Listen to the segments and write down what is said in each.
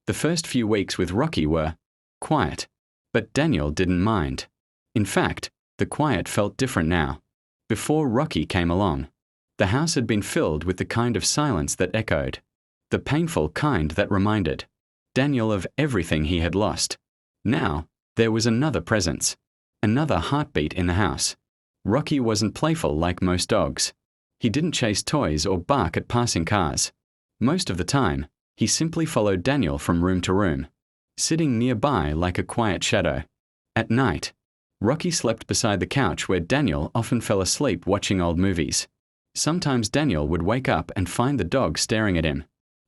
The first few weeks with Rocky were quiet, but Daniel didn't mind. In fact, the quiet felt different now. Before Rocky came along, the house had been filled with the kind of silence that echoed, the painful kind that reminded Daniel of everything he had lost. Now, there was another presence, another heartbeat in the house. Rocky wasn't playful like most dogs. He didn't chase toys or bark at passing cars. Most of the time, he simply followed Daniel from room to room, sitting nearby like a quiet shadow. At night, Rocky slept beside the couch where Daniel often fell asleep watching old movies. Sometimes Daniel would wake up and find the dog staring at him.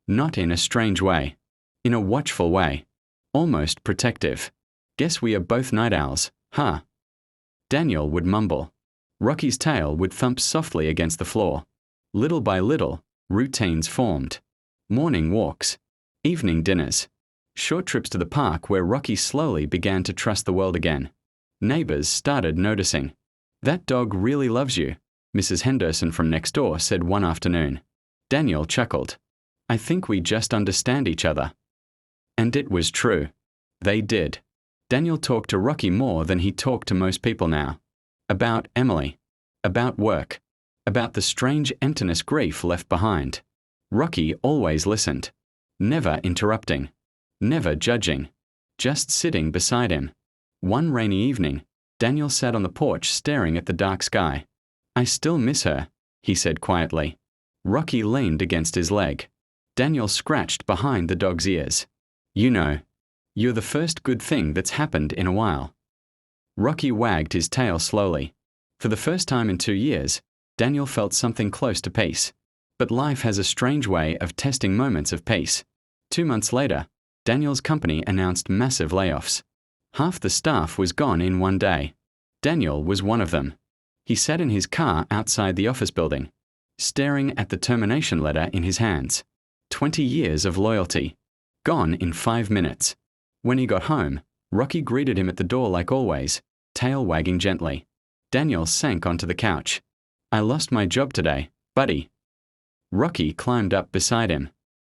Not in a strange way. In a watchful way. Almost protective. Guess we are both night owls, huh? Daniel would mumble. Rocky's tail would thump softly against the floor. Little by little, routines formed. Morning walks. Evening dinners. Short trips to the park where Rocky slowly began to trust the world again. Neighbors started noticing. "That dog really loves you," Mrs. Henderson from next door said one afternoon. Daniel chuckled. "I think we just understand each other." And it was true. They did. Daniel talked to Rocky more than he talked to most people now. About Emily. About work. About the strange emptiness grief left behind. Rocky always listened. Never interrupting. Never judging. Just sitting beside him. One rainy evening, Daniel sat on the porch staring at the dark sky. "I still miss her," he said quietly. Rocky leaned against his leg. Daniel scratched behind the dog's ears. "You know, you're the first good thing that's happened in a while." Rocky wagged his tail slowly. For the first time in 2 years, Daniel felt something close to peace. But life has a strange way of testing moments of peace. 2 months later, Daniel's company announced massive layoffs. Half the staff was gone in one day. Daniel was one of them. He sat in his car outside the office building, staring at the termination letter in his hands. 20 years of loyalty. Gone in 5 minutes. When he got home, Rocky greeted him at the door like always, tail wagging gently. Daniel sank onto the couch. "I lost my job today, buddy." Rocky climbed up beside him.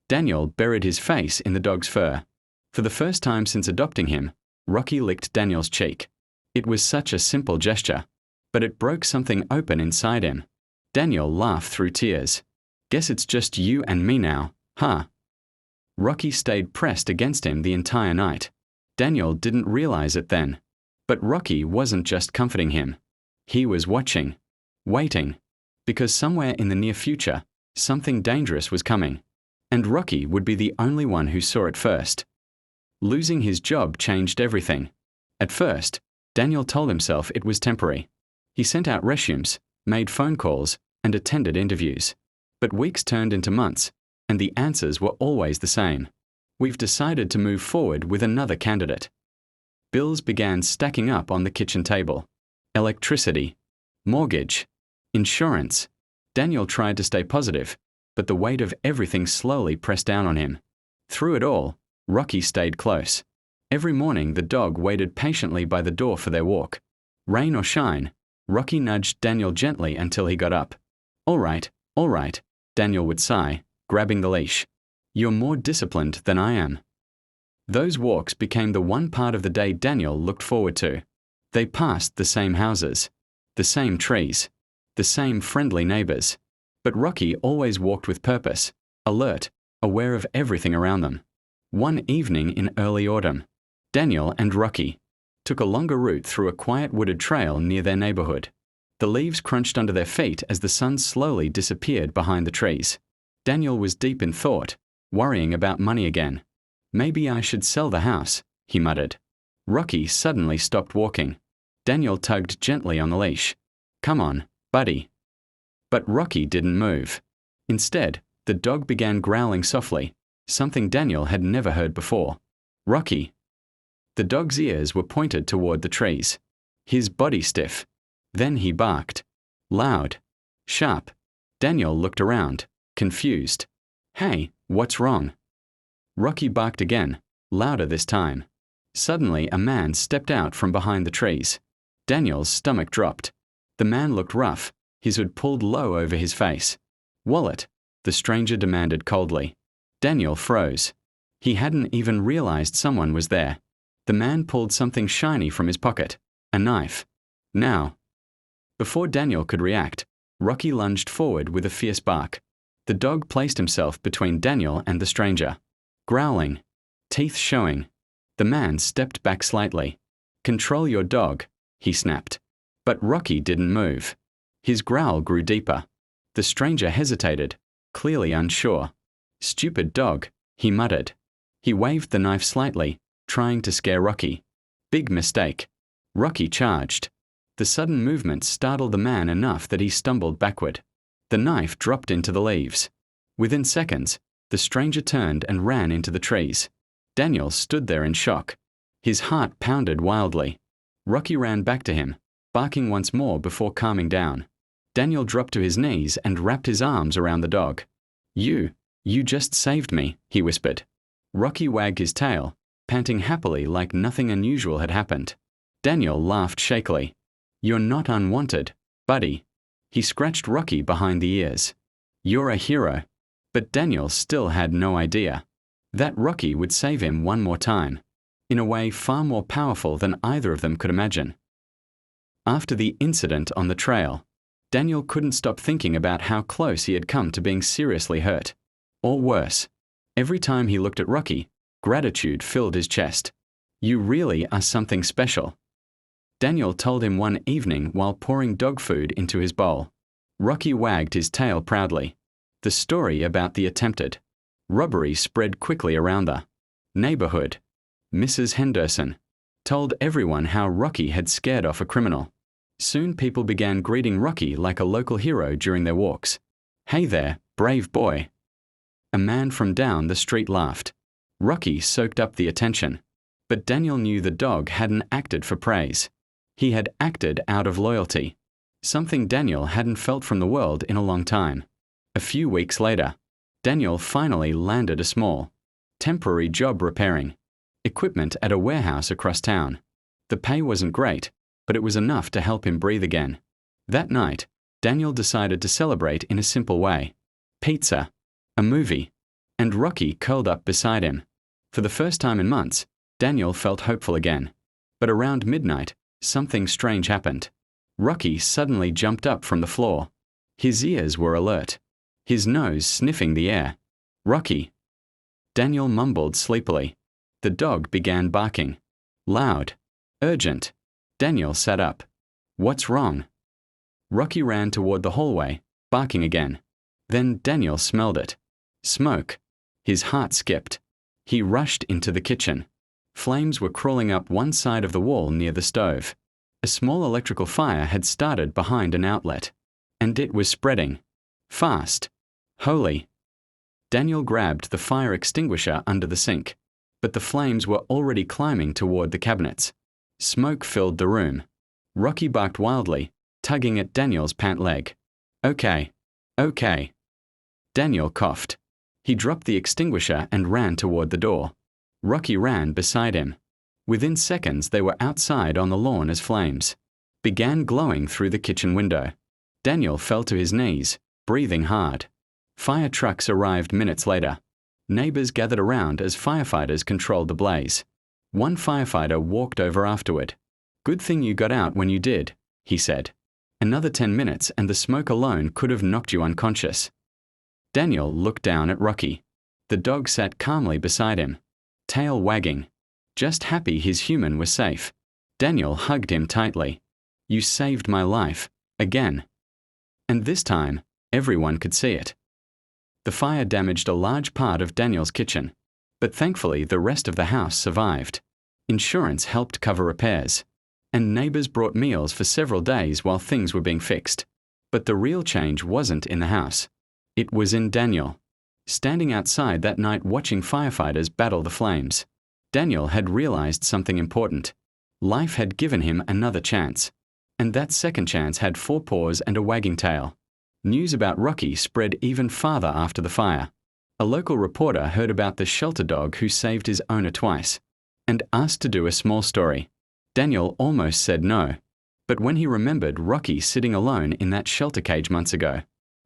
Daniel buried his face in the dog's fur. For the first time since adopting him, Rocky licked Daniel's cheek. It was such a simple gesture, but it broke something open inside him. Daniel laughed through tears. "Guess it's just you and me now, huh?" Rocky stayed pressed against him the entire night. Daniel didn't realize it then. But Rocky wasn't just comforting him. He was watching. Waiting. Because somewhere in the near future, something dangerous was coming. And Rocky would be the only one who saw it first. Losing his job changed everything. At first, Daniel told himself it was temporary. He sent out resumes, made phone calls, and attended interviews. But weeks turned into months, and the answers were always the same. "We've decided to move forward with another candidate." Bills began stacking up on the kitchen table. Electricity, mortgage, insurance. Daniel tried to stay positive, but the weight of everything slowly pressed down on him. Through it all, Rocky stayed close. Every morning the dog waited patiently by the door for their walk. Rain or shine, Rocky nudged Daniel gently until he got up. All right, Daniel would sigh, grabbing the leash. "You're more disciplined than I am." Those walks became the one part of the day Daniel looked forward to. They passed the same houses, the same trees, the same friendly neighbors. But Rocky always walked with purpose, alert, aware of everything around them. One evening in early autumn, Daniel and Rocky took a longer route through a quiet wooded trail near their neighborhood. The leaves crunched under their feet as the sun slowly disappeared behind the trees. Daniel was deep in thought, worrying about money again. "Maybe I should sell the house," he muttered. Rocky suddenly stopped walking. Daniel tugged gently on the leash. "Come on, buddy." But Rocky didn't move. Instead, the dog began growling softly, something Daniel had never heard before. "Rocky." The dog's ears were pointed toward the trees, his body stiff. Then he barked. Loud. Sharp. Daniel looked around, confused. "Hey, what's wrong?" Rocky barked again, louder this time. Suddenly a man stepped out from behind the trees. Daniel's stomach dropped. The man looked rough, his hood pulled low over his face. "Wallet," the stranger demanded coldly. Daniel froze. He hadn't even realized someone was there. The man pulled something shiny from his pocket, a knife. Now. Before Daniel could react, Rocky lunged forward with a fierce bark. The dog placed himself between Daniel and the stranger. Growling, teeth showing, the man stepped back slightly. "Control your dog," he snapped. But Rocky didn't move. His growl grew deeper. The stranger hesitated, clearly unsure. "Stupid dog," he muttered. He waved the knife slightly, trying to scare Rocky. Big mistake. Rocky charged. The sudden movement startled the man enough that he stumbled backward. The knife dropped into the leaves. Within seconds, the stranger turned and ran into the trees. Daniel stood there in shock. His heart pounded wildly. Rocky ran back to him, barking once more before calming down. Daniel dropped to his knees and wrapped his arms around the dog. You just saved me," he whispered. Rocky wagged his tail, panting happily like nothing unusual had happened. Daniel laughed shakily. "You're not unwanted, buddy." He scratched Rocky behind the ears. "You're a hero." But Daniel still had no idea that Rocky would save him one more time, in a way far more powerful than either of them could imagine. After the incident on the trail, Daniel couldn't stop thinking about how close he had come to being seriously hurt. Or worse, every time he looked at Rocky, gratitude filled his chest. "You really are something special." Daniel told him one evening while pouring dog food into his bowl. Rocky wagged his tail proudly. The story about the attempted robbery spread quickly around the neighborhood. Mrs. Henderson told everyone how Rocky had scared off a criminal. Soon people began greeting Rocky like a local hero during their walks. "Hey there, brave boy." A man from down the street laughed. Rocky soaked up the attention. But Daniel knew the dog hadn't acted for praise. He had acted out of loyalty, something Daniel hadn't felt from the world in a long time. A few weeks later, Daniel finally landed a small, temporary job repairing equipment at a warehouse across town. The pay wasn't great, but it was enough to help him breathe again. That night, Daniel decided to celebrate in a simple way. Pizza, a movie, and Rocky curled up beside him. For the first time in months, Daniel felt hopeful again. But around midnight, something strange happened. Rocky suddenly jumped up from the floor. His ears were alert, his nose sniffing the air. "Rocky." Daniel mumbled sleepily. The dog began barking. Loud, urgent. Daniel sat up. "What's wrong?" Rocky ran toward the hallway, barking again. Then Daniel smelled it. Smoke. His heart skipped. He rushed into the kitchen. Flames were crawling up one side of the wall near the stove. A small electrical fire had started behind an outlet. And it was spreading. Fast. Holy. Daniel grabbed the fire extinguisher under the sink. But the flames were already climbing toward the cabinets. Smoke filled the room. Rocky barked wildly, tugging at Daniel's pant leg. Okay. Daniel coughed. He dropped the extinguisher and ran toward the door. Rocky ran beside him. Within seconds they were outside on the lawn as flames began glowing through the kitchen window. Daniel fell to his knees, breathing hard. Fire trucks arrived minutes later. Neighbors gathered around as firefighters controlled the blaze. One firefighter walked over afterward. "Good thing you got out when you did," he said. "Another 10 minutes and the smoke alone could have knocked you unconscious." Daniel looked down at Rocky. The dog sat calmly beside him, tail wagging, just happy his human was safe. Daniel hugged him tightly. "You saved my life, again." And this time, everyone could see it. The fire damaged a large part of Daniel's kitchen, but thankfully the rest of the house survived. Insurance helped cover repairs, and neighbors brought meals for several days while things were being fixed. But the real change wasn't in the house. It was in Daniel. Standing outside that night watching firefighters battle the flames, Daniel had realized something important. Life had given him another chance. And that second chance had 4 paws and a wagging tail. News about Rocky spread even farther after the fire. A local reporter heard about the shelter dog who saved his owner twice, and asked to do a small story. Daniel almost said no, but when he remembered Rocky sitting alone in that shelter cage months ago,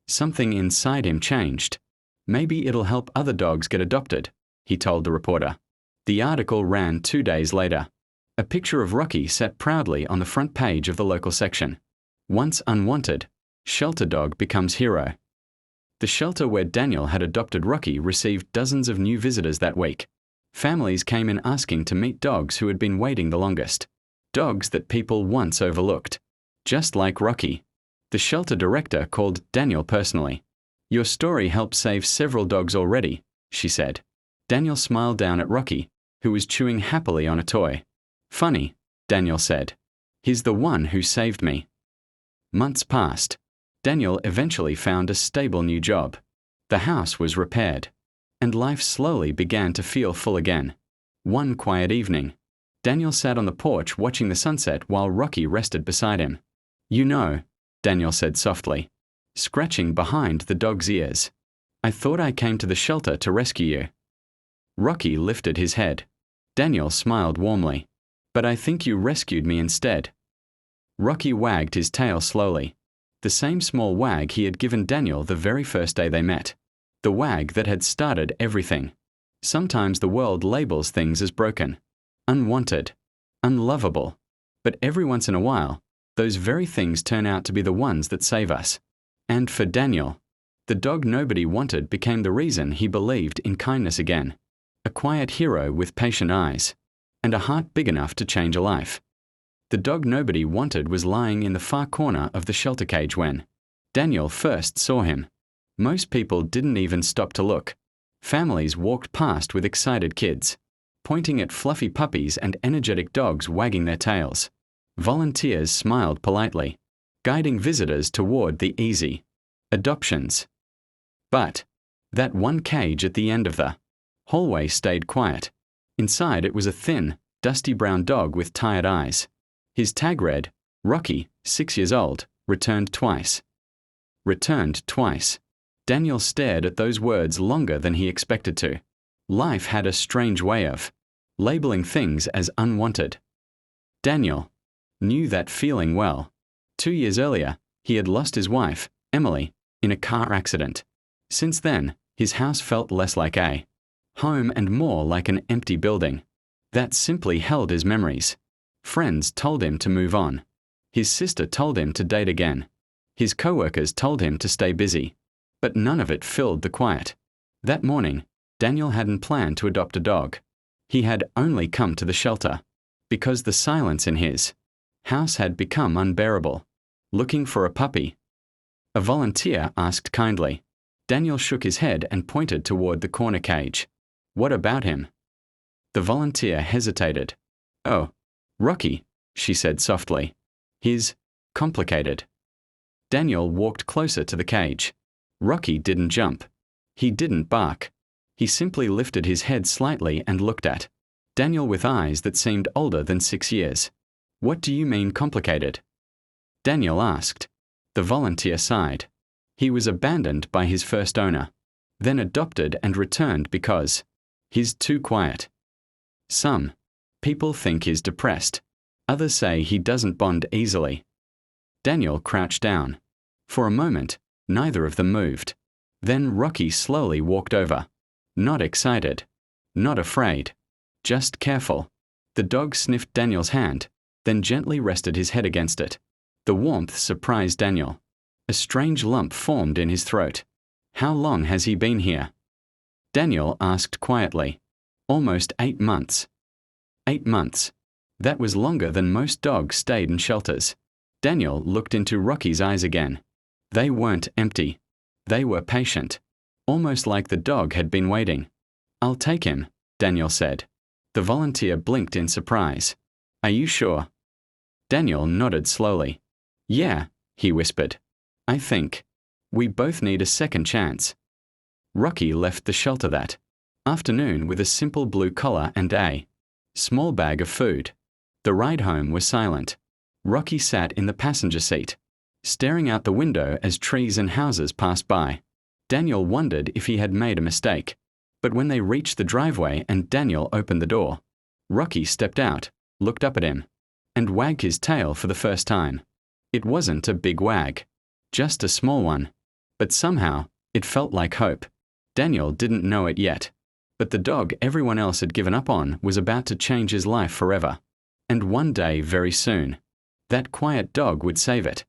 something inside him changed. Maybe it'll help other dogs get adopted, he told the reporter. The article ran 2 days later. A picture of Rocky sat proudly on the front page of the local section. Once unwanted, shelter dog becomes hero. The shelter where Daniel had adopted Rocky received dozens of new visitors that week. Families came in asking to meet dogs who had been waiting the longest. Dogs that people once overlooked. Just like Rocky. The shelter director called Daniel personally. "Your story helped save several dogs already," she said. Daniel smiled down at Rocky, who was chewing happily on a toy. "Funny," Daniel said. "He's the one who saved me." Months passed. Daniel eventually found a stable new job. The house was repaired, and life slowly began to feel full again. One quiet evening, Daniel sat on the porch watching the sunset while Rocky rested beside him. "You know," Daniel said softly, scratching behind the dog's ears, "I thought I came to the shelter to rescue you." Rocky lifted his head. Daniel smiled warmly. "But I think you rescued me instead." Rocky wagged his tail slowly. The same small wag he had given Daniel the very first day they met. The wag that had started everything. Sometimes the world labels things as broken, unwanted, unlovable. But every once in a while, those very things turn out to be the ones that save us. And for Daniel, the dog nobody wanted became the reason he believed in kindness again. A quiet hero with patient eyes, and a heart big enough to change a life. The dog nobody wanted was lying in the far corner of the shelter cage when Daniel first saw him. Most people didn't even stop to look. Families walked past with excited kids, pointing at fluffy puppies and energetic dogs wagging their tails. Volunteers smiled politely, guiding visitors toward the easy adoptions. But that one cage at the end of the hallway stayed quiet. Inside it was a thin, dusty brown dog with tired eyes. His tag read, "Rocky, 6 years old, returned twice." Returned twice. Daniel stared at those words longer than he expected to. Life had a strange way of labeling things as unwanted. Daniel knew that feeling well. 2 years earlier, he had lost his wife, Emily, in a car accident. Since then, his house felt less like a home and more like an empty building that simply held his memories. Friends told him to move on. His sister told him to date again. His coworkers told him to stay busy. But none of it filled the quiet. That morning, Daniel hadn't planned to adopt a dog. He had only come to the shelter because the silence in his house had become unbearable. Looking for a puppy? A volunteer asked kindly. Daniel shook his head and pointed toward the corner cage. "What about him?" The volunteer hesitated. "Oh, Rocky," she said softly. "He's complicated." Daniel walked closer to the cage. Rocky didn't jump. He didn't bark. He simply lifted his head slightly and looked at Daniel with eyes that seemed older than 6 years. "What do you mean complicated?" Daniel asked. The volunteer sighed. He was abandoned by his first owner, then adopted and returned because he's too quiet. Some people think he's depressed. Others say he doesn't bond easily. Daniel crouched down. For a moment, neither of them moved. Then Rocky slowly walked over. Not excited. Not afraid. Just careful. The dog sniffed Daniel's hand, then gently rested his head against it. The warmth surprised Daniel. A strange lump formed in his throat. "How long has he been here?" Daniel asked quietly. "Almost 8 months." 8 months. That was longer than most dogs stayed in shelters. Daniel looked into Rocky's eyes again. They weren't empty. They were patient. Almost like the dog had been waiting. "I'll take him," Daniel said. The volunteer blinked in surprise. "Are you sure?" Daniel nodded slowly. "Yeah," he whispered. "I think we both need a second chance." Rocky left the shelter that afternoon with a simple blue collar and a small bag of food. The ride home was silent. Rocky sat in the passenger seat, staring out the window as trees and houses passed by. Daniel wondered if he had made a mistake. But when they reached the driveway and Daniel opened the door, Rocky stepped out, looked up at him, and wagged his tail for the first time. It wasn't a big wag, just a small one. But somehow, it felt like hope. Daniel didn't know it yet. But the dog everyone else had given up on was about to change his life forever. And one day, very soon, that quiet dog would save it.